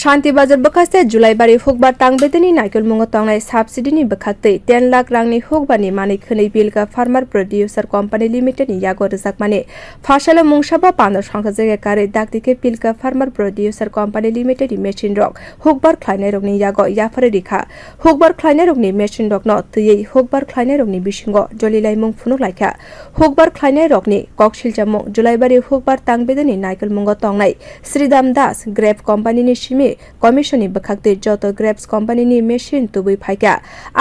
शान्तिबाजार बखास्ते जुलाइबारि हुकबार तांबेदनि नाइकल मुंग तंनाय साबसिडिनि बखाक्तै 10 लाख रांनि हुकबारनि मानै खनै बिलगा फार्मार प्रड्यूसर कम्पानी लिमिटेडनि यागो रजाकमाने फाशाल मुंसाबा पानो संख जायगा कारै दागदिके Bilga farmer producer company लिमिटेडनि machine रक हुकबार ख्लायनाय रकनि यागो याफारे रिखा हुकबार ख्लायनाय रकनि मेसिन रक न तयै हुकबार ख्लायनाय रकनि बिसिंगो जलिलाय मुं फुनु लायखा हुकबार ख्लायनाय रकनि ककसिलजामु जुलाइबारि हुकबार तांबेदनि नाइकल मुंग तंनाय श्रीदाम दास ग्रेप कम्पानीनि कमिशननि बखाक्तै जत grapes कम्पानीनि machine तुबै फाइका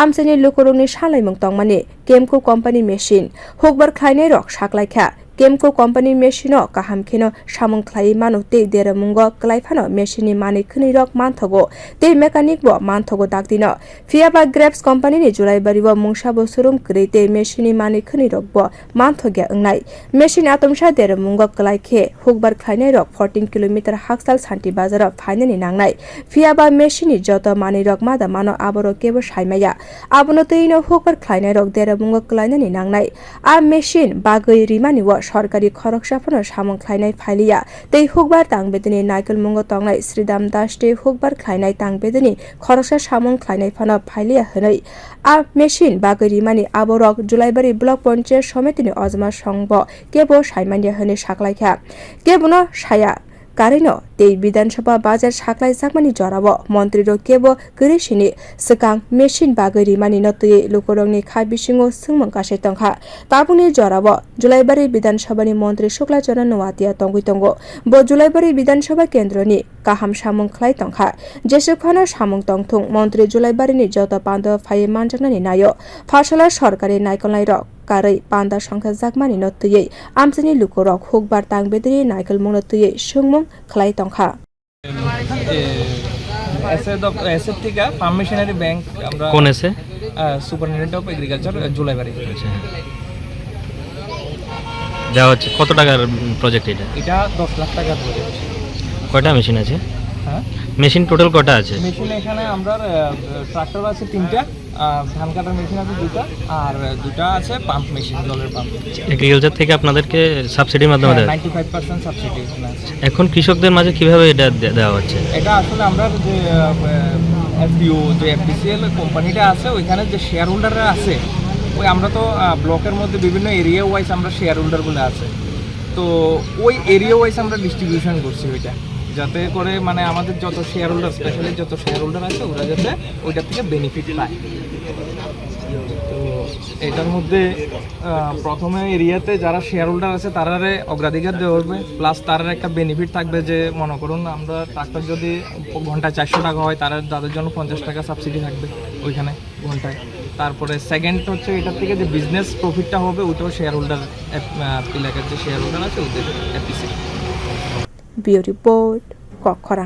आमसेनि लुकुरुंनि सालायमुं तंमाने Chemco company machine हुकबार ख्लायनाय रक साकलायखा केमको कम्पानी मेसिनो काहामखेनो सामुं ख्लायै मानु ते देरमुंग क्लाइफानो मेसिननि मानै खनै रक मानथगो ते मेकानिक बो मानथगो दागदिनो फियाबा ग्रेप्स कम्पानीनि जुलाइबारिबो मुंसाबो सुरुम क्रै ते मेसिननि मानै खनै रक बो मानथगे अंनाय मेसिन आतमसा देरमुंग क्लाइखे हुकबार ख्लायनाय रक 14 किलोमिटार हाकसाल शान्ति बाजार फाइनानि नांनाय फियाबा मेसिननि जत मानै रक मादा मानो आबरो केबो सायमाया आबनो तैनो हुकबार ख्लायनाय रक देरमुंग क्लायनानि नांनाय आ मेसिन बागै रिमानि सरकारी खरकसाफोरनो सामुं ख्लायनाय फाइलिया तै हुकबार तांबेदनि नाइकल मुंग तंनाय श्रीदाम दास ते हुकबार ख्लायनाय तांबेदनि खरकसा सामुं ख्लायनाय फानो फाइलिया हनै आ मेसिन बागैरिमानि आबरक जुलाइबारि ब्लक पंचायत समितिनि अजमा संब केबो सायमानिया हनै साकलायखा केबोनो साया कारिनो ते विधानसभा बाजार साकलाय जाकमानि जराबो मन्त्री रो केबो गरेसिनि सकां मेसिन बागैरिमानि नतयै लुकुरंनि खा बिसिङो सोंमों कासे तंखा ताबुनि जराबो जुलाइबारि विधानसभानि मन्त्री शुक्ला चरण नवातिया तंगै तंगो बो जुलाइबारि विधानसभा केन्द्रनि काहाम सामुं ख्लाय तंखा जेसेखानो सामुं तंथुं मन्त्री जुलाइबारिनि जत पान्द फाय मानजानानि नायो फासला सरकारि नायकलनाय रक कारै पान्दा संख्या जाकमानि नतयै आमसेनि लुकुरक हुकबार तांबेदनि नायकल मुं नतयै सोंमुं ख्लाय तंखा ऐसे থেকে ফার্ম মেশিনারি ব্যাংক আমরা কোন এসে সুপারিনটেন্ডেন্ট অফ এগ্রিকালচার জুলাইবাড়ি দেওয়া হচ্ছে কত টাকার প্রজেক্ট এটা 10 লাখ টাকার প্রজেক্ট কয়টা মেশিন আছে হ্যাঁ মেশিন টোটাল কয়টা আছে মেশিন এখানে আমরা ট্রাক্টর আছে 3টা ধান কাটার মেশিন আছে 2টা আর 2টা আছে পাম্প মেশিন জলের পাম্প এগ্রিকালচার থেকে আপনাদেরকে সাবসিডির মাধ্যমে দেয় 95% সাবসিডি আছে এখন কৃষকদের মাঝে কিভাবে এটা দেওয়া হচ্ছে এটা আসলে আমরা যে এফপিও যে এফপিসিএল কোম্পানিটা আছে ওইখানে যে শেয়ার হোল্ডাররা আছে ওই আমরা তো ব্লকের মধ্যে বিভিন্ন এরিয়া ওয়াইজ আমরা শেয়ার হোল্ডারগুলো আছে তো ওই এরিয়া ওয়াইজ আমরা ডিস্ট্রিবিউশন করছি ওইটা যাতে করে মানে আমাদের যত শেয়ার হোল্ডার স্পেশালি যত শেয়ার হোল্ডার আছে ওরা যাতে ওইটার থেকে বেনিফিট পায় তো এটার মধ্যে প্রথমে এরিয়াতে যারা শেয়ার হোল্ডার আছে তারারে অগ্রাধিকার দেওয়া হবে প্লাস তাদের একটা বেনিফিট থাকবে যে মনে করুন আমরা ট্রাক্টর যদি ঘন্টায় 400 টাকা হয় তাদের জন্য 50 টাকা সাবসিডি থাকবে ওইখানে ঘন্টায় তারপরে সেকেন্ড হচ্ছে এটার থেকে যে বিজনেস প্রফিটটা হবে ওইটাও শেয়ার হোল্ডার এলাকার যে শেয়ার হোল্ডার আছে ওদের এপিসি বিউ রিপোর্ট কক্ষরা।